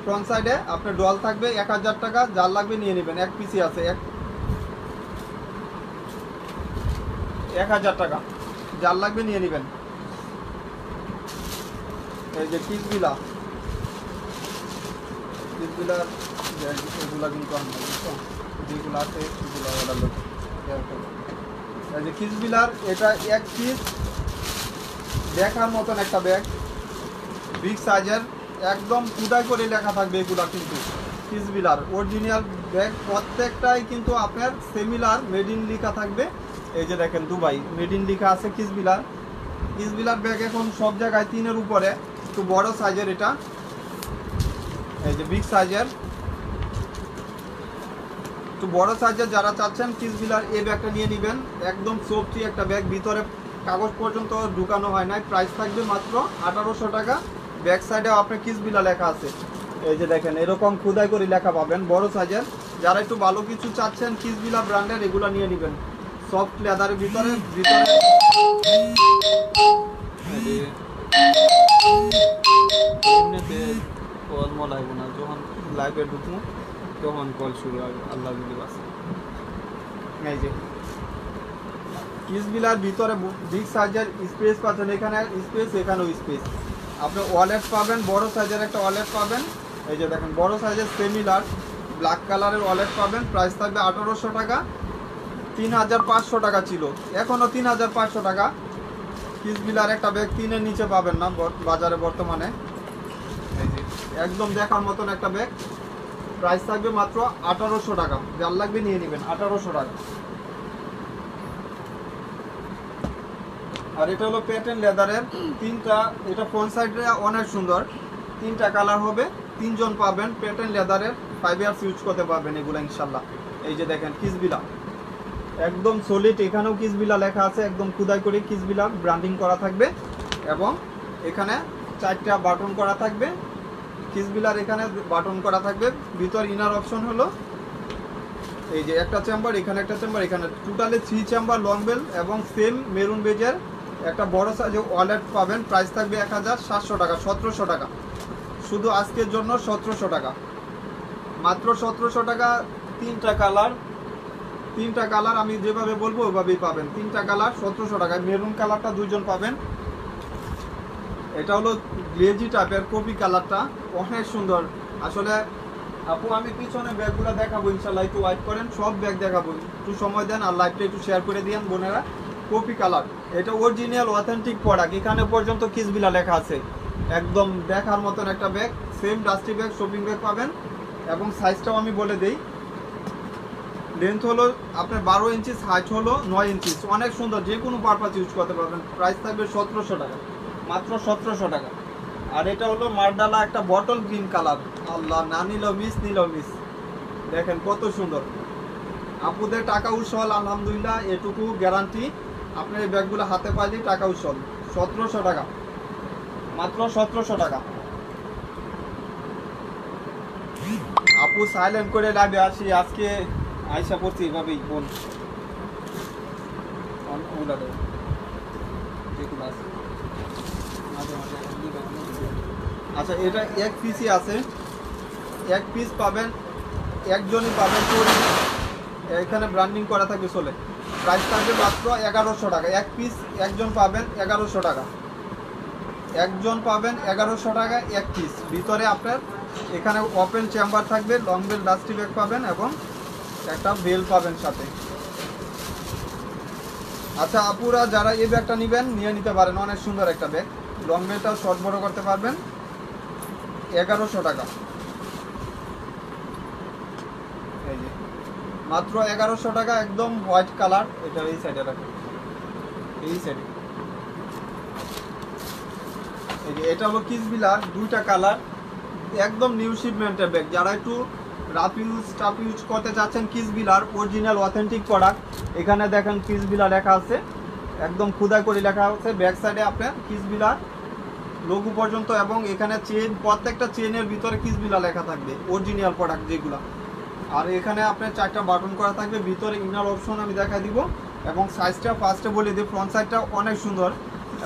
ফ্রন্ট সাইডে আপনার ডল থাকবে 1000 টাকা, যার লাগবে নিয়ে নেবেন। এক পিসই আছে, 1000 টাকা, যার লাগবে নিয়ে নেবেন। এই যে কিসবিলা, কিসবিলার এগুলা কিন্তু আমরা যেগুলো আছে সেগুলো অর্ডার করব। এই যে কিসবিলার, এটা এক পিস দেখার মতন একটা ব্যাগ, বিগ সাইজের, একদম খুদাই করে লেখা থাকবে এগুলা কিন্তু কিসবিলার অরিজিনাল ব্যাগ। প্রত্যেকটাই কিন্তু আপনার সিমিলার মেড ইন লেখা থাকবে। এই যে দেখেন দুবাই মেড ইন লেখা আছে কিসবিলার। কিসবিলার ব্যাগ এখন সব জায়গায় 3-এর উপরে, একটু বড় সাইজের এটা। এই যে বিগ সাইজের, একটু বড় সাইজের যারা চাচ্ছেন কিসবিলার এই ব্যাগটা নিয়ে নেবেন। একদম সফটি একটা ব্যাগ, ভিতরে কাগজ পর্যন্ত ঢুকানো হয় নাই। প্রাইস থাকবে মাত্র 1800 টাকা। ব্যাক সাইডেও আপনার কিসবিলা লেখা আছে। এই যে দেখেন এরকম খুদাই করে লেখা পাবেন, বড় সাইজের। যারা একটু ভালো কিছু চাচ্ছেন কিসবিলা ব্র্যান্ডের, এগুলো নিয়ে নেবেন। সফট লেদারের ভিতরে এমনিতে কল মল আইব না, যখন লাইভে ঢুকবো তখন কল শুরু হবে, আল্লাহ যদি বাসে। এই যে কিসবিলার ভিতরে বিগ সাইজের স্পেস পাচ্ছেন, এখানে স্পেস, এখানেও স্পেস। আপনি ওয়ালেট পাবেন, বড় সাইজের একটা ওয়ালেট পাবেন, এই যে দেখেন বড় সাইজের সেমিলার ব্ল্যাক কালারের ওয়ালেট পাবেন, প্রাইস থাকবে 1800 টাকা। 3500 টাকা ছিল, এখনো 3500 টাকা। কিসবিলার একটা ব্যাগ 3-এর নিচে পাবেন না বাজারে বর্তমানে। এই যে একদম দেখার মতন একটা ব্যাগ, প্রাইস থাকবে মাত্র 1800 টাকা। যার লাগবে নিয়ে নেবেন, 1800 টাকা। আর এটা হলো প্যাটার্ন লেদারের তিনটা, এটা ফ্রন্ট সাইডে অনেক সুন্দর, তিনটা কালার হবে, তিনজন পাবেন। প্যাটার্ন লেদারের 5 ইয়ার্স ইউজ করতে পারবেন এগুলো ইনশাল্লাহ। এই যে দেখেন কিসবিলা একদম সলিড, এখানেও কিসবিলা লেখা আছে, একদম খোদাই করে কিসবিলা ব্র্যান্ডিং করা থাকবে এবং এখানে 4টা বাটন করা থাকবে। কিসবিলার এখানে বাটন করা থাকবে। ভিতর ইনার অপশন হলো এই যে একটা চেম্বার, এখানে একটা চেম্বার, এখানে টোটালি 3 চেম্বার লং বেল এবং সেম মেরুন বেজের একটা বড় সাইজের ওয়ালেট পাবেন। প্রাইস থাকবে 1700 টাকা, 1700 টাকা শুধু আজকের জন্য, 1700 টাকা মাত্র 1700 টাকা। তিনটা কালার আমি যেভাবে বলবো ওইভাবেই পাবেন। 3টা কালার 1700 টাকায়। মেরুন কালারটা 2জন পাবেন। এটা হলো গ্লেজি টাইপের কপি কালারটা, অনেক সুন্দর আসলে। আপু আমি পিছনে ব্যাগগুলো দেখাবো ইনশাল্লাহ, একটু ওয়েট করেন, সব ব্যাগ দেখাবো, একটু সময় দেন আর লাইভটা একটু শেয়ার করে দিয়েন বোনেরা। কপি কালার, এটা অরিজিনাল অথেন্টিক প্রোডাক্ট, এখানে পর্যন্ত কিসবিলা লেখা আছে। একদম দেখার মতন একটা bag, same dusty bag, shopping bag পাবেন। এবং সাইজটাও আমি বলে দেই, লেন্থ হলো আপনার 12 ইঞ্চি, হাইট হলো 9 ইঞ্চি, অনেক সুন্দর, যে কোনো পারপাস ইউজ করতে পারবেন। প্রাইস থাকবে 1700 টাকা, মাত্র 1700 টাকা। আর এটা হলো মারডালা একটা বটল গ্রিন কালার, আল্লাহ না নিলেও মিস, নিলেও মিস। দেখেন কত সুন্দর, আপুদের টাকা উৎসল আলহামদুলিল্লাহ, এটুকু গ্যারান্টি। আপনার এই ব্যাগগুলো হাতে পাইলে টাকা উৎসল। 1700 টাকা, মাত্র 1700 টাকা। আপু সাইলেন্ট করে লাইভে আসি, আজকে আয়সা পড়ছি এভাবেই বোন। আচ্ছা এটা এক পিসই আছে, এক পিস পাবেন, একজনই পাবেন। এখানে ব্র্যান্ডিং করা থাকবে চলে। প্রাইস থাকবে মাত্র 1100 টাকা, এক পিস একজন পাবেন 1100 টাকা, একজন পাবেন 1100 টাকা এক পিস। ভিতরে আপনার এখানে ওপেন চেম্বার থাকবে, লং বেল ডাস্টি ব্যাগ পাবেন এবং একটা বেল পাবেন সাথে। আচ্ছা আপুরা যারা এই ব্যাগটা নেবেন নিয়ে নিতে পারেন, অনেক সুন্দর একটা ব্যাগ, লং বেলটাও শর্ট বড় করতে পারবেন। 1100 টাকা, এই যে মাত্র 1100 টাকা, একদম হোয়াইট কালার। এটা এই সাইডে রাখুন, এই সাইডে। এই যে এটা হলো কিসবিলার, 2টা কালার, একদম নিউ শিপমেন্টের ব্যাগ। যারা একটু রাফ ইউজ করতে চাচ্ছেন, কিসবিলার অরিজিনাল অথেন্টিক প্রোডাক্ট। এখানে দেখেন কিসবিলা লেখা আছে, একদম খোদাই করে লেখা আছে। ব্যাক সাইডে আপনার কিসবিলার লোগো পর্যন্ত এবং এখানে চেন, প্রত্যেকটা চেনের ভিতরে কিসবিলা লেখা থাকবে, অরিজিনাল প্রোডাক্ট যেগুলো। আর এখানে আপনার 4টা বাটন করা থাকবে, ভিতরে ইনার অপশন আমি দেখাই দিব। এবং সাইজটা ফার্স্টে বলে দিই, ফ্রন্ট সাইডটা অনেক সুন্দর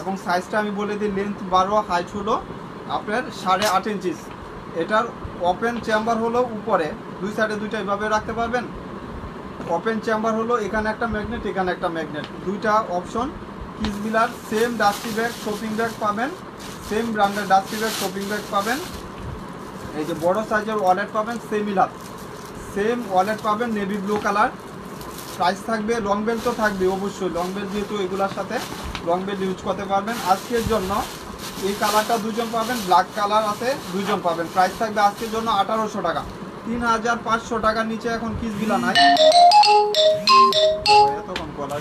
এবং সাইজটা আমি বলে দিই, লেন্থ 12, হাইট হলো আপনার 8.5 ইঞ্চি। এটার ওপেন চেম্বার হলো উপরে, দুই সাইডে দুইটা এভাবে রাখতে পারবেন। ওপেন চেম্বার হলো এখানে একটা ম্যাগনেট, এখানে একটা ম্যাগনেট, 2টা অপশন। কিসবিলার same dusty bag, shopping bag পাবেন, সেম ব্র্যান্ডের ডাস্টি ব্যাগ, শপিং ব্যাগ পাবেন। এই যে বড় সাইজের ওয়ালেট পাবেন, সেমিলার সেম ওয়ালেট পাবেন, নেভি ব্লু কালার। প্রাইস থাকবে, লং বেল তো থাকবে অবশ্যই, লং বেল যেহেতু এগুলোর সাথে লং বেল ইউজ করতে পারবেন। আজকের জন্য এই কালারটা 2জন পাবেন, ব্ল্যাক কালার আছে 2জন পাবেন। প্রাইস থাকবে আজকের জন্য 1800 টাকা। 3500 টাকার নিচে এখন কিসবিলা নাই। এত কম কলার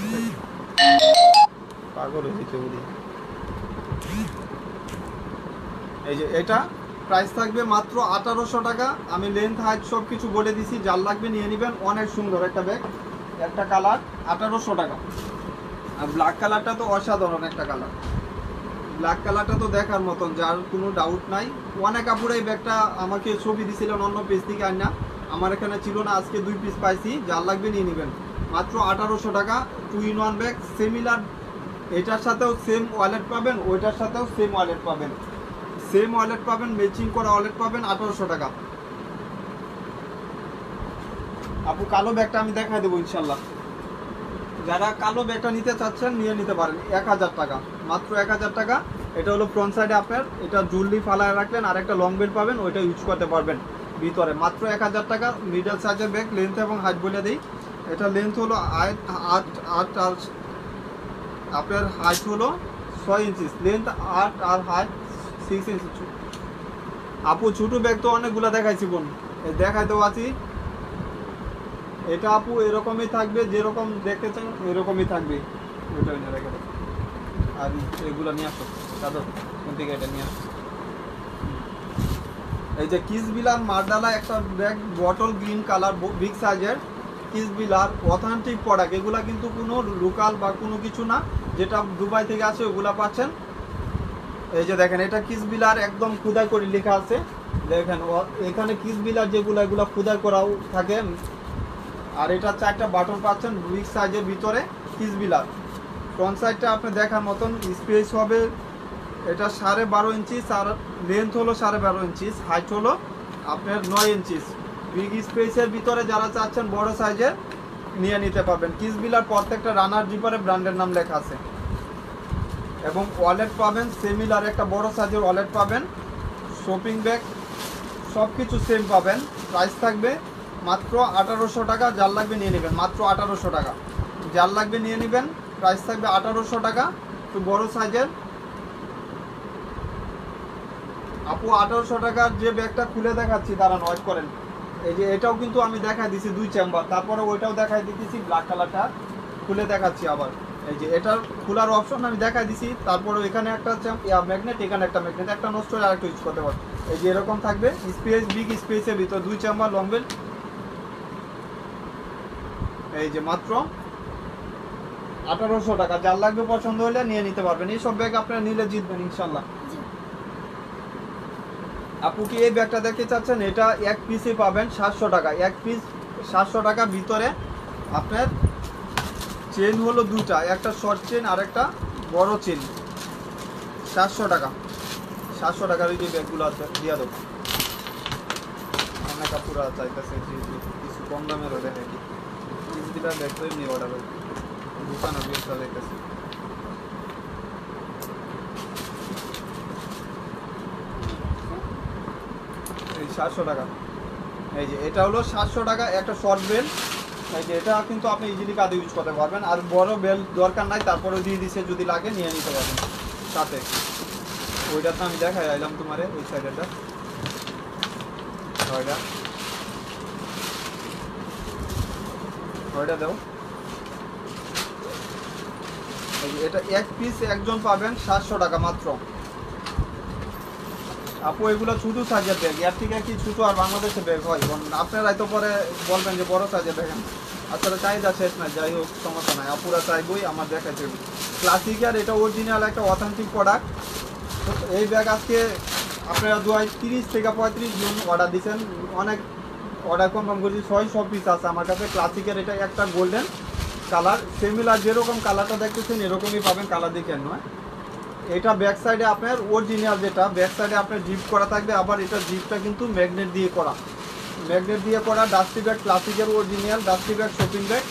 পাগল হয়েছে বলি। এই যে এটা প্রাইস থাকবে মাত্র 1800 টাকা। আমি লেন্থ হাইট সব কিছু বলে দিছি, যার লাগবে নিয়ে নেবেন। অনেক সুন্দর একটা ব্যাগ, একটা কালার, 1800 টাকা। আর ব্ল্যাক কালারটা তো অসাধারণ একটা কালার, ব্ল্যাক কালারটা তো দেখার মতন, যার কোনো ডাউট নাই। অনেক আপুরা এই ব্যাগটা আমাকে ছবি দিছিলেন অন্য পেজ থেকে, আর না আমার এখানে ছিল না, আজকে 2 পিস পাইছি, যার লাগবে নিয়ে নেবেন। মাত্র 1800 টাকা, 2-in-1 ব্যাগ, সিমিলার। এটার সাথেও সেম ওয়ালেট পাবেন, ওইটার সাথেও সেম ওয়ালেট পাবেন, সেম ওয়ালেট পাবেন, ম্যাচিং করা ওয়ালেট পাবেন, 1800 টাকা। আপু কালো ব্যাগটা আমি দেখাই দেবো ইনশাল্লাহ। যারা কালো ব্যাগটা নিতে চাচ্ছেন নিয়ে নিতে পারেন, 1000 টাকা, মাত্র 1000 টাকা। এটা হলো ফ্রন্ট সাইডে আপনার এটা জুলরি ফালায় রাখলেন, আর একটা লং বেল্ট পাবেন, ওইটা ইউজ করতে পারবেন ভিতরে। মাত্র 1000 টাকা। মিডল সাইজের ব্যাগ, লেন্থ এবং হাইট বলে দিই। এটা লেন্থ হলো 8 আর আপনার হাইট হলো 6 ইঞ্চি, লেন্থ 8 আর হাইট 6 ইঞ্চি। আপু ছোটো ব্যাগ তো অনেকগুলো দেখাইছি বোন, দেখাইতেও আছি। এটা আপু এরকমই থাকবে, যেরকম দেখতে চান এরকমই থাকবে। ওইটা রেখে দেবো। আর এগুলো নিয়ে আসো দাদা, কোন থেকে এটা নিয়ে আসো। এই যে কিসবিলার মারডালা একটা bag, bottle green colour, big সাইজের কিসবিলার অথেন্টিক প্রোডাক্ট। এগুলা কিন্তু কোনো লোকাল বা কোনো কিছু না, যেটা দুবাই থেকে আসে ওগুলা পাচ্ছেন। এই যে দেখেন, এটা কিসবিলার একদম খুদাই করে লেখা আছে। দেখেন এখানে কিসবিলার যেগুলো, এগুলো খুদাই করাও থাকে। আর এটা 4টা বাটন পাচ্ছেন বিগ সাইজের ভিতরে কিসবিলার। ফ্রন্ট সাইডটা আপনি দেখার মতন স্পেস হবে। এটা 12.5 ইঞ্চি, আর লেন্থ হলো 12.5 ইঞ্চি, হাইট হলো আপনার 9 ইঞ্চি। বিগ স্পেসের ভিতরে যারা চাচ্ছেন বড় সাইজের নিয়ে নিতে পারবেন। কিসবিলার প্রত্যেকটা রানার জিপারে ব্র্যান্ডের নাম লেখা আছে। এবং ওয়ালেট পাবেন সিমিলার, একটা বড় সাইজের ওয়ালেট পাবেন, শপিং ব্যাগ সব কিছু সেম পাবেন। প্রাইস থাকবে মাত্র 1800 টাকা। যার লাগবে নিয়ে নেবেন, মাত্র 1800 টাকা। যার লাগবে নিয়ে নেবেন, প্রাইস থাকবে 1800 টাকা। একটু বড় সাইজের আপু 1800 টাকার যে ব্যাগটা খুলে দেখাচ্ছি, দাঁড়ান ওয়েট করেন। এই যে এটাও কিন্তু আমি দেখাই দিছি 2 চেম্বার, তারপরে ওইটাও দেখাই দিতেছি ব্ল্যাক কালারটা খুলে দেখাচ্ছি আবার। এই যে এটার খোলার অপশন আমি দেখাই দিছি, তারপরে এখানে একটা ম্যাগনেট, এখানে একটা ম্যাগনেট, একটা নষ্ট হলে আরেকটা ইউজ করতে পারবেন। এই যে এরকম থাকবে স্পেস, বিগ স্পেসের ভিতর 2 চেম্বার লং বেল্ট। এই যে মাত্র 1800 টাকা। যার লাগবে পছন্দ হলে নিয়ে নিতে পারবেন। এইসব ব্যাগ আপনারা নিলে জিতবেন ইনশাল্লাহ। আপু কি এই ব্যাগটা দেখতে চাচ্ছেন? এটা এক পিসে পাবেন 700 টাকা। এক পিস 700 টাকা। ভিতরে আপনার চেন হলো 2টা, একটা শর্ট চেন আর একটা বড় চেন। 700 টাকা। 700 টাকার এই যে ব্যাগগুলো আছে দিয়ে দেবো। অনেক আপুরা চাইতেছে যে কিছু কম দামেরও দেখে কি কিসবিলার ব্যাগ, তো এমনি অর্ডার হবে। দোকানে ব্যাগটা দেখতেছি এই 700 টাকা। এই যে এটা হলো 700 টাকা একটা শর্ট বেল। এই যে এটা কিন্তু আপনি ইজিলি কাঁধে ইউজ করতে পারবেন। আর বড় বেল দরকার নাই, তারপরে দিয়ে দিছে, যদি লাগে নিয়ে নিতে পারবেন সাথে। ওইটাতে আমি দেখাই আইলাম তোমারে, ওই সাইডেরটা ওইটা ওইটা দাও। এই যে এটা এক পিস একজন পাবেন 700 টাকা মাত্র। আপু এগুলো ছোটো সাইজের ব্যাগ, এর থেকে কি ছোটো আর বাংলাদেশে ব্যাগ হয়? আপনারাই তো পরে বলবেন যে বড় সাইজের দেখেন। আসলে চাহিদা শেষ নাই, যাই হোক সমস্যা নাই, আপুরা চাইবই আমার দেখাইতে। ক্লাসিকার এটা অরিজিনাল একটা অথেন্টিক প্রোডাক্ট। তো এই ব্যাগ আজকে আপনারা 30 থেকে 35 জন অর্ডার দিচ্ছেন। অনেক অর্ডার কনফার্ম করেছি, 600 পিস আছে আমার কাছে। ক্লাসিকের এটা একটা গোল্ডেন কালার, সিমিলার যেরকম কালারটা দেখতেছেন এরকমই পাবেন, কালার দেখেন নয়। এটা ব্যাক সাইডে আপনার অরিজিনাল, যেটা ব্যাক সাইডে আপনার জিপ করা থাকবে। আবার এটা জিপটা কিন্তু ম্যাগনেট দিয়ে করা, ডাস্টি ব্যাগ, ক্লাসিকের original dusty bag, shopping bag.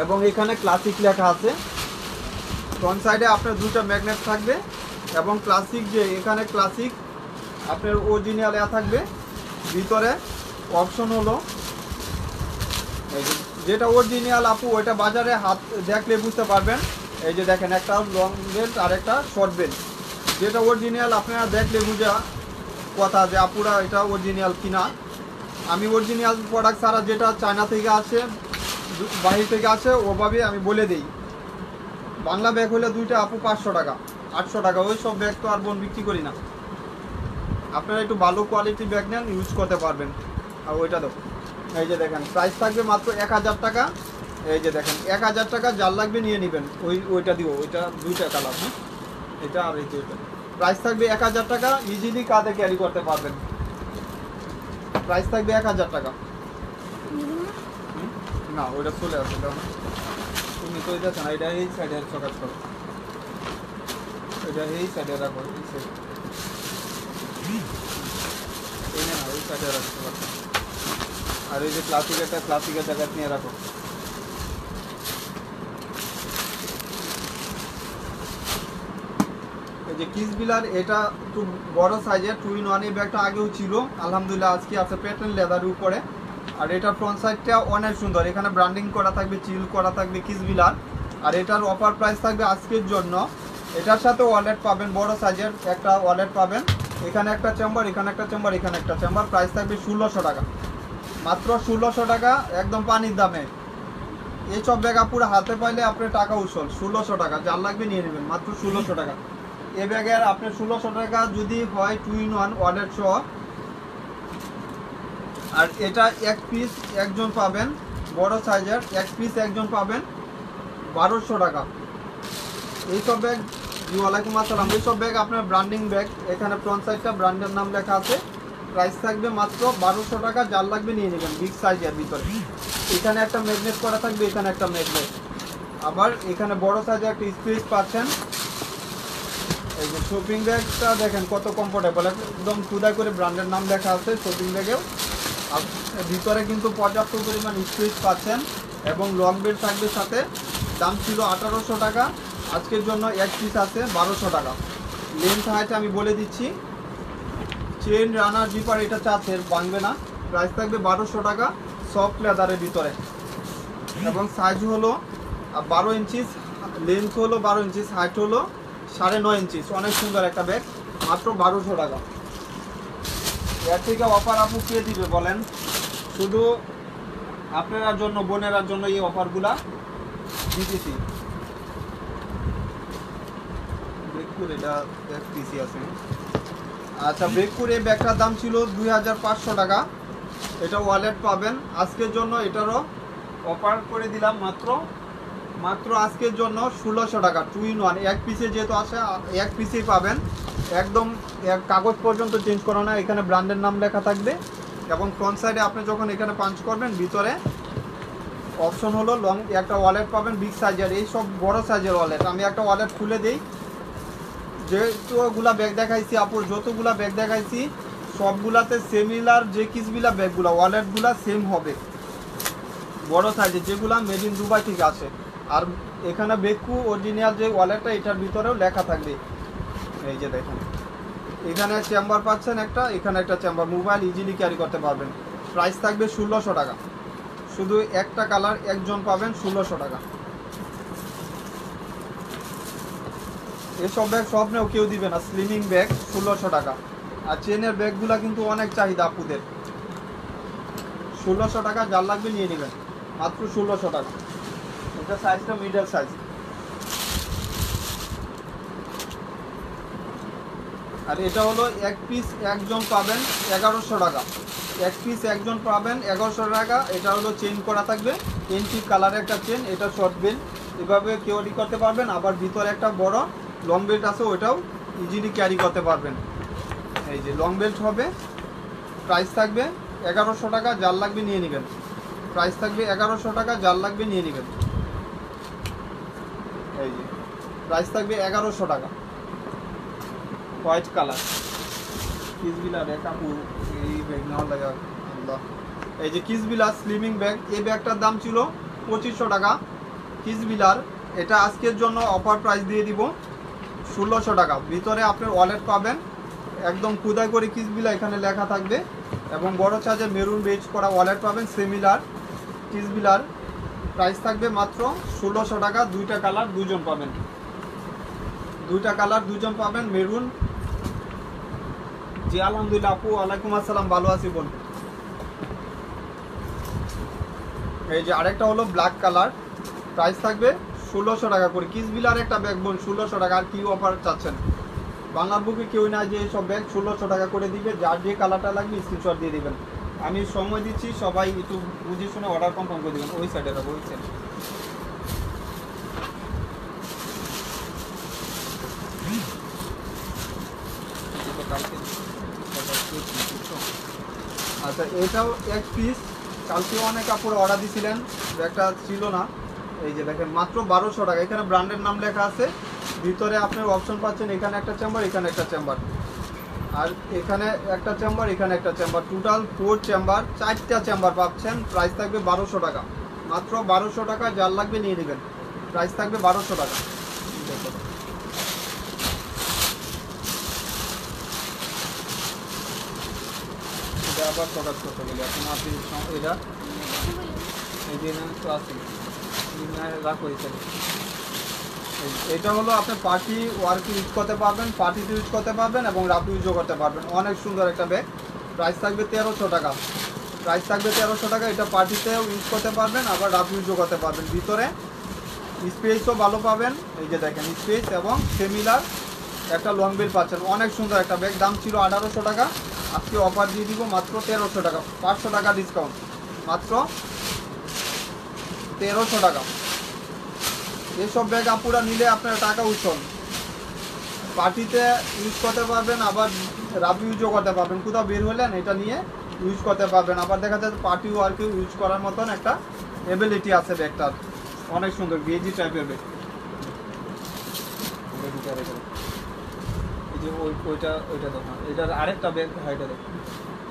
এবং এখানে ক্লাসিক লেখা আছে। ফ্রন্ট সাইডে আপনার 2টা ম্যাগনেট থাকবে। এবং ক্লাসিক যে এখানে ক্লাসিক আপনার অরিজিনাল থাকবে। ভিতরে অপশন হলো এই যেটা অরিজিনাল আপু, ওইটা বাজারে হাত দেখলে বুঝতে পারবেন। এই যে দেখেন, একটা লং বেল্ট আর একটা শর্ট বেল্ট। যেটা অরিজিনাল আপনারা দেখলে বুঝা কথা যে আপুরা এটা অরিজিনাল কিনা। আমি অরিজিনাল প্রোডাক্ট ছাড়া যেটা চায়না থেকে আসে, বাহির থেকে আসে, ওভাবে আমি বলে দিই। বাংলা ব্যাগ হলে 2টা আপু 500 টাকা, 800 টাকা। ওই সব ব্যাগ তো আর বোন বিক্রি করি না। আপনারা একটু ভালো কোয়ালিটির ব্যাগ নেন, ইউজ করতে পারবেন। আর ওইটা দেবো। এই যে দেখেন, প্রাইস থাকবে মাত্র 1000 টাকা। এই যে দেখেন 1000 টাকা। যার লাগবে নিয়ে নেবেন। ওইটা দিব, ওইটা 2টা কালার, হ্যাঁ এটা আর এইটা। প্রাইস থাকবে 1000 টাকা। ইজিলি কাঁধে ক্যারি করতে পারবেন। প্রাইস থাকবে 1000 টাকা। না ওইটা চলে আসবে, তুমি তো এটা না, এটা এই সাইডে চকাজ করো, এটা এই সাইডে রাখো, এই সাইডে এই না, ওই সাইডে রাখতে পারছো। আর এই যে ক্লাসিকের জায়গা নিয়ে রাখো। এই যে কিস বিলার, এটা একটু বড় সাইজের 2 in 1। এই ব্যাগটা আগেও ছিল, আলহামদুলিল্লাহ আজকে আছে প্যাটার্ন লেদারের উপরে। আর এটা ফ্রন্ট সাইডটা অনেক সুন্দর, এখানে ব্র্যান্ডিং করা থাকবে, চিল করা থাকবে কিস বিলার। আর এটার অফার প্রাইস থাকবে আজকের জন্য, এটার সাথে ওয়ালেট পাবেন, বড় সাইজের একটা ওয়ালেট পাবেন। এখানে একটা চেম্বার, এখানে একটা চেম্বার, এখানে একটা চেম্বার। প্রাইস থাকবে 1600 টাকা, মাত্র 1600 টাকা, একদম পানির দামে। এই সব ব্যাগ পুরো হাতে পাইলে আপনার টাকা উসল। 1600 টাকা, যার লাগবে নিয়ে নেবেন, মাত্র 1600 টাকা। এই ব্যাগের আপনার 1600 টাকা যদি হয় 2 in 1 ওয়ালেট সহ। আর এটা এক পিস একজন পাবেন, বড় সাইজের এক পিস একজন পাবেন 1200 টাকা। এইসব ব্যাগ, ওয়ালাইকুম আসসালাম, এইসব ব্যাগ আপনার ব্র্যান্ডিং ব্যাগ, এখানে ফ্রন্ট সাইডটা ব্র্যান্ডের নাম লেখা আছে। প্রাইস থাকবে মাত্র 1200 টাকা, যার লাগবে নিয়ে নেবেন, বিগ সাইজের ভিতরে। এখানে একটা ম্যাগনেট করা থাকবে, এখানে একটা ম্যাগনেট, আবার এখানে বড় সাইজের একটা স্পেস পাচ্ছেন। এই যে শপিং ব্যাগটা দেখেন কত কমফোর্টেবল, একদম খুদাই করে ব্র্যান্ডের নাম লেখা আছে শপিং ব্যাগেও। আর ভিতরে কিন্তু পর্যাপ্ত পরিমাণ স্পেস পাচ্ছেন এবং লং বেল্ট থাকবে সাথে। দাম ছিল 1800 টাকা, আজকের জন্য এক পিস আছে 1200 টাকা। লেন্থ হাইট আমি বলে দিচ্ছি, চেন রানার জিপার, এটা 4 সেট, ভাঙবে না। প্রাইস থাকবে 1200 টাকা, সফট লেদারের ভিতরে। এবং সাইজ হলো 12 ইঞ্চিস, লেন্থ হলো 12 ইঞ্চিস, হাইট হলো 9.5 ইঞ্চিস। অনেক সুন্দর একটা ব্যাগ, মাত্র 1200 টাকা। এর থেকে অফার আপু কে দিবে বলেন? শুধু আপনার জন্য, বোনেরার জন্য এই অফারগুলা দিতেছি। ব্রেকপুর, এটা এক পিসি আছে। আচ্ছা, ব্রেকপুর এই ব্যাগটার দাম ছিল 2500 টাকা। এটা ওয়ালেট পাবেন আজকের জন্য, এটারও অফার করে দিলাম মাত্র আজকের জন্য 1600 টাকা। 2 in 1 এক পিসে যেহেতু আসে, এক পিসেই পাবেন, একদম এক কাগজ পর্যন্ত চেঞ্জ করা না। এখানে ব্র্যান্ডের নাম লেখা থাকবে এবং ফ্রন্ট সাইডে আপনি যখন এখানে পাঞ্চ করবেন, ভিতরে অপশন হলো লং একটা ওয়ালেট পাবেন, বিগ সাইজের। এই সব বড় সাইজের ওয়ালেট। আমি একটা ওয়ালেট খুলে দিই। যেগুলা ব্যাগ দেখাইছি আপুর, যতগুলা ব্যাগ দেখাইছি সবগুলাতে সিমিলার যে কিসবিলা ব্যাগগুলা, ওয়ালেটগুলা সেম হবে, বড় সাইজের, যেগুলা মেড ইন দুবাই থেকে আসে। আর এখানে বেকু অরিজিনাল যে ওয়ালেটটা, এটার ভিতরেও লেখা থাকবে। এই যে দেখেন, এখানে চেম্বার পাচ্ছেন একটা, এখানে একটা চেম্বার, মোবাইল ইজিলি ক্যারি করতে পারবেন। প্রাইস থাকবে 1600 টাকা, শুধু একটা কালার একজন পাবেন, 1600 টাকা। এসব ব্যাগ স্বপ্নেও কেউ দিবে না, স্লিমিং ব্যাগ 1600 টাকা। আর চেনের ব্যাগগুলা কিন্তু অনেক চাহিদা আপুদের। 1600 টাকা, যার লাগবে নিয়ে নেবেন, মাত্র 1600 টাকা। এটা সাইজটা মিডল সাইজ। আর এটা হলো এক পিস একজন পাবেন 1100 টাকা। এক পিস একজন পাবেন 1100 টাকা। এটা হলো চেন করা থাকবে, এন্টি কালারের একটা চেন, এটা শর্ট বেল্ট, এভাবে ক্যারি করতে পারবেন। আবার ভিতরে একটা বড় লং বেল্ট আছে, ওইটাও ইজিলি ক্যারি করতে পারবেন। এই যে লং বেল্ট হবে। প্রাইস থাকবে 1100 টাকা, যার লাগবে নিয়ে নেবেন। প্রাইস থাকবে 1100 টাকা, যার লাগবে নিয়ে নেবেন। এই যে প্রাইস থাকবে 1100 টাকা, হোয়াইট কালার কিসবিলার এক আপু, এই ব্যাগ নেওয়ার লাগে আল্লাহ। এই যে কিসবিলার স্লিমিং ব্যাগ, এই ব্যাগটার দাম ছিল 2500 টাকা কিসবিলার। এটা আজকের জন্য অফার প্রাইস দিয়ে দিব 1600 টাকা। ভিতরে আপনার ওয়ালেট পাবেন, একদম খুদাই করে কিসবিলা এখানে লেখা থাকবে এবং বড় সাইজের মেরুন বেজ করা ওয়ালেট পাবেন সিমিলার কিসবিলার। প্রাইস থাকবে মাত্র 1600 টাকা। দুইটা কালার দুজন পাবেন, দুইটা কালার দুজন পাবেন, মেরুন। জি আলহামদুলিল্লাহ আপু, ওয়ালাইকুম আসসালাম, ভালো আছি বোন। এই যে আরেকটা হলো ব্ল্যাক কালার, প্রাইস থাকবে 1600 টাকা করে। কিসবিলার একটা ব্যাগ বোন 1600 টাকা। আর কি অফার চাচ্ছেন? বাংলার বুকে কেউ না যে সব ব্যাগ 1600 টাকা করে দিবে। যার যে কালারটা লাগবে স্ক্রিনশট দিয়ে দিবেন। আমি সময় দিচ্ছি, সবাই একটু বুঝে শুনে অর্ডার কনফার্ম করে দেবেন। ওই সাইডে রাখবো, ওই সাইডে। আচ্ছা, এটাও এক পিস। কালকেও অনেক কাপড় অর্ডার দিয়েছিলেন, ব্যাগটা ছিল না। এই যে দেখেন, মাত্র 1200 টাকা। এখানে ব্র্যান্ডের নাম লেখা আছে। ভিতরে আপনার অপশন পাচ্ছেন, এখানে একটা চেম্বার, এখানে একটা চেম্বার, আর এখানে একটা চেম্বার, এখানে একটা চেম্বার, টোটাল 4 চেম্বার, 4টা চেম্বার পাচ্ছেন। প্রাইস থাকবে 1200 টাকা, মাত্র 1200 টাকা। যার লাগবে নিয়ে নেবেন। প্রাইস থাকবে 1200 টাকা। আবার প্রকাশ করতে গেলে এখন আপনি এটা এই যে ক্লাসিক রাখো এখানে। এটা হলো আপনি পার্টি ওয়ার্ক ইউজ করতে পারবেন, পার্টিতে ইউজ করতে পারবেন এবং রাফ ইউজও করতে পারবেন। অনেক সুন্দর একটা ব্যাগ, প্রাইস থাকবে 1300 টাকা। প্রাইস থাকবে 1300 টাকা। এটা পার্টিতেও ইউজ করতে পারবেন আবার রাফ ইউজও করতে পারবেন। ভিতরে স্পেসও ভালো পাবেন, এই যে দেখেন স্পেস এবং সেমিলার একটা লং বিল পাচ্ছেন। অনেক সুন্দর একটা ব্যাগ, দাম ছিল 1800 টাকা, আজকে অফার দিয়ে দিব মাত্র 1300 টাকা, 500 টাকা ডিসকাউন্ট, মাত্র 1300 টাকা। এসব ব্যাগ আপুরা নিলে আপনার টাকা উচ্ছল, পার্টিতে ইউজ করতে পারবেন আবার রাফ ইউজও করতে পারবেন। কোথাও বের হলেন এটা নিয়ে ইউজ করতে পারবেন। আবার দেখা যাচ্ছে পার্টি ওয়ার্কে ইউজ করার মতন একটা এবিলিটি আছে ব্যাগটার। অনেক সুন্দর গেজি টাইপের ব্যাগ। এই যে ওইটা দেখো, এটার আরেকটা ব্যাগ, হ্যাঁ এটা দেখো,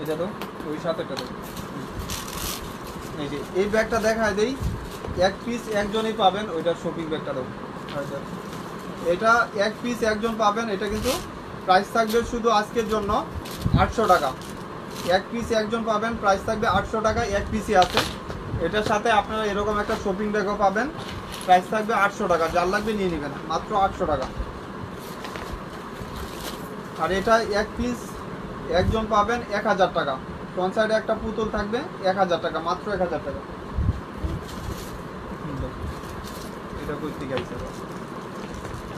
এটা তো ওই সাথেটা দেখো। এই যে এই ব্যাগটা দেখায় দেই, এক পিস একজনই পাবেন। ওইটার শপিং ব্যাগটা দেখো, এটা এক পিস একজন পাবেন। এটা কিন্তু প্রাইস থাকবে শুধু আজকের জন্য 800 টাকা। এক পিস একজন পাবেন, প্রাইস থাকবে 800 টাকা, এক পিসই আছে। এটার সাথে আপনারা এরকম একটা শপিং ব্যাগও পাবেন, প্রাইস থাকবে 800 টাকা। যার লাগবে নিয়ে নেবেন, মাত্র 800 টাকা। আর এটা এক পিস একজন পাবেন 1000 টাকা। ফ্রন্ট সাইডে একটা পুতুল থাকবে, 1000 টাকা, মাত্র 1000 টাকা। এটা করতে গেছে।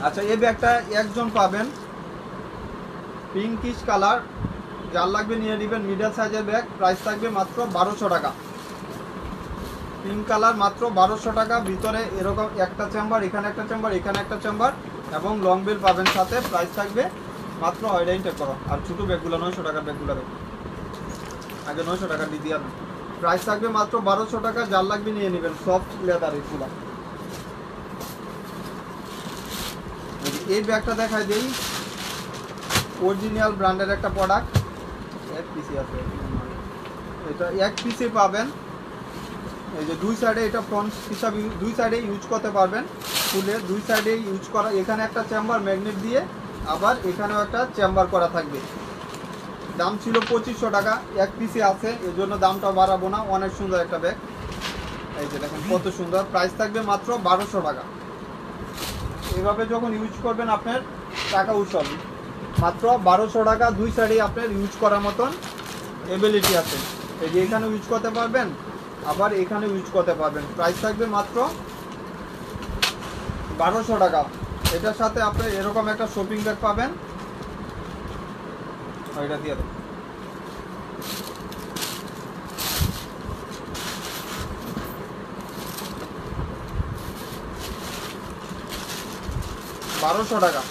আচ্ছা, এই ব্যাগটা একজন পাবেন, পিঙ্কিশ কালার, যার লাগবে নিয়ে নেবেন। মিডল সাইজের ব্যাগ, প্রাইস থাকবে মাত্র 1200 টাকা। পিঙ্ক কালার, মাত্র 1200 টাকা। ভিতরে এরকম একটা চেম্বার, এখানে একটা চেম্বার, এখানে একটা চেম্বার এবং লং বেল পাবেন সাথে। প্রাইস থাকবে মাত্র অর্ডার করো। আর ছোটো ব্যাগগুলো 900 টাকার ব্যাগগুলো দেখো, আগে 900 টাকা দিয়ে দিয়ে প্রাইস থাকবে মাত্র 1200 টাকা। যার লাগবে নিয়ে নেবেন, সফট লেদার এগুলো। এই ব্যাগটা দেখায় দেই, অরিজিনাল ব্র্যান্ডের একটা প্রোডাক্ট, এক পিসি আছে। এটা এক পিসে পাবেন। এই যে দুই সাইডে এটা ফ্রন্ট হিসাবে দুই সাইডে ইউজ করতে পারবেন, খুলে দুই সাইডে ইউজ করা। এখানে একটা চেম্বার ম্যাগনেট দিয়ে, আবার এখানেও একটা চেম্বার করা থাকবে। দাম ছিল 2500 টাকা, এক পিসে আছে, এর জন্য দামটা বাড়াবো না। অনেক সুন্দর একটা ব্যাগ, এই যে দেখেন কত সুন্দর। প্রাইস থাকবে মাত্র 1200 টাকা। এভাবে যখন ইউজ করবেন আপনার টাকা উৎসব, মাত্র 1200 টাকা। দুই সাইডে আপনার ইউজ করার মতন এবিলিটি আছে। এই যে এখানে ইউজ করতে পারবেন, আবার এখানে ইউজ করতে পারবেন। প্রাইস থাকবে মাত্র 1200 টাকা। এটার সাথে আপনি এরকম একটা শপিং ব্যাগ পাবেন, এটা দিয়ে দেন। বারোশো টাকা,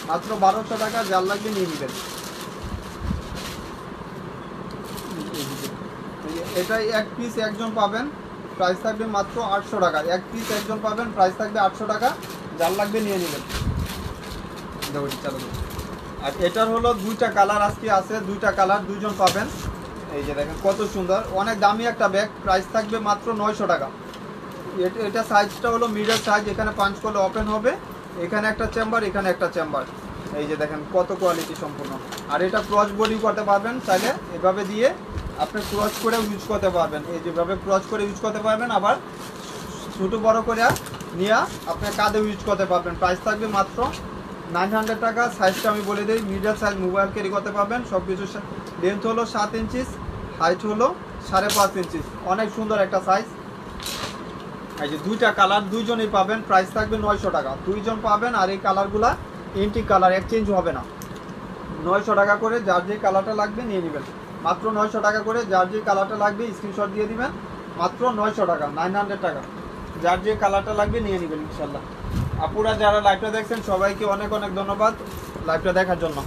মাত্র 1200 টাকা। যার লাগবে নিয়ে নেবেন। এটাই এক পিস একজন পাবেন, প্রাইস থাকবে মাত্র 800 টাকা। এক পিস একজন পাবেন, প্রাইস থাকবে 800 টাকা। যার লাগবে নিয়ে নেবেন। আর এটার হলো দুইটা কালার আজকে আছে, দুইটা কালার, দুইজন পাবেন। এই যে দেখেন কত সুন্দর, অনেক দামি একটা ব্যাগ। প্রাইস থাকবে মাত্র 900 টাকা। এটা সাইজটা হলো মিডল সাইজ, এখানে পাঞ্চ করলে ওপেন হবে, এখানে একটা চেম্বার, এখানে একটা চেম্বার। এই যে দেখেন কত কোয়ালিটি সম্পূর্ণ। আর এটা ক্রস বডি করতে পারবেন, চাইলে এভাবে দিয়ে আপনি ক্রস করে ইউজ করতে পারবেন। এই যেভাবে ক্রস করে ইউজ করতে পারবেন, আবার ছোটো বড় করে নিয়ে আপনি কাঁধে ইউজ করতে পারবেন। প্রাইস থাকবে মাত্র 900 টাকা। সাইজটা আমি বলে দিই, মিডল সাইজ, মোবাইল ক্যারি করতে পারবেন। সব কিছু লেন্থ হলো 7 ইঞ্চি, হাইট হলো 5.5 ইঞ্চি। অনেক সুন্দর একটা সাইজ। এই যে দুইটা কালার, দুইজনই পাবেন। প্রাইস থাকবে 900 টাকা, দুইজন পাবেন। আর এই কালারগুলা এন্টিক কালার, এক্সচেঞ্জ হবে না। 900 টাকা করে, যার যে কালারটা লাগবে নিয়ে নেবেন। মাত্র 900 টাকা করে, যার যে কালারটা লাগবে স্ক্রিনশট দিয়ে দিবেন। মাত্র 900 টাকা, 900 টাকা। যার যে কালারটা লাগবে নিয়ে নেবেন ইনশাল্লাহ। আপুরা যারা লাইভটা দেখছেন সবাইকে অনেক অনেক ধন্যবাদ লাইভটা দেখার জন্য।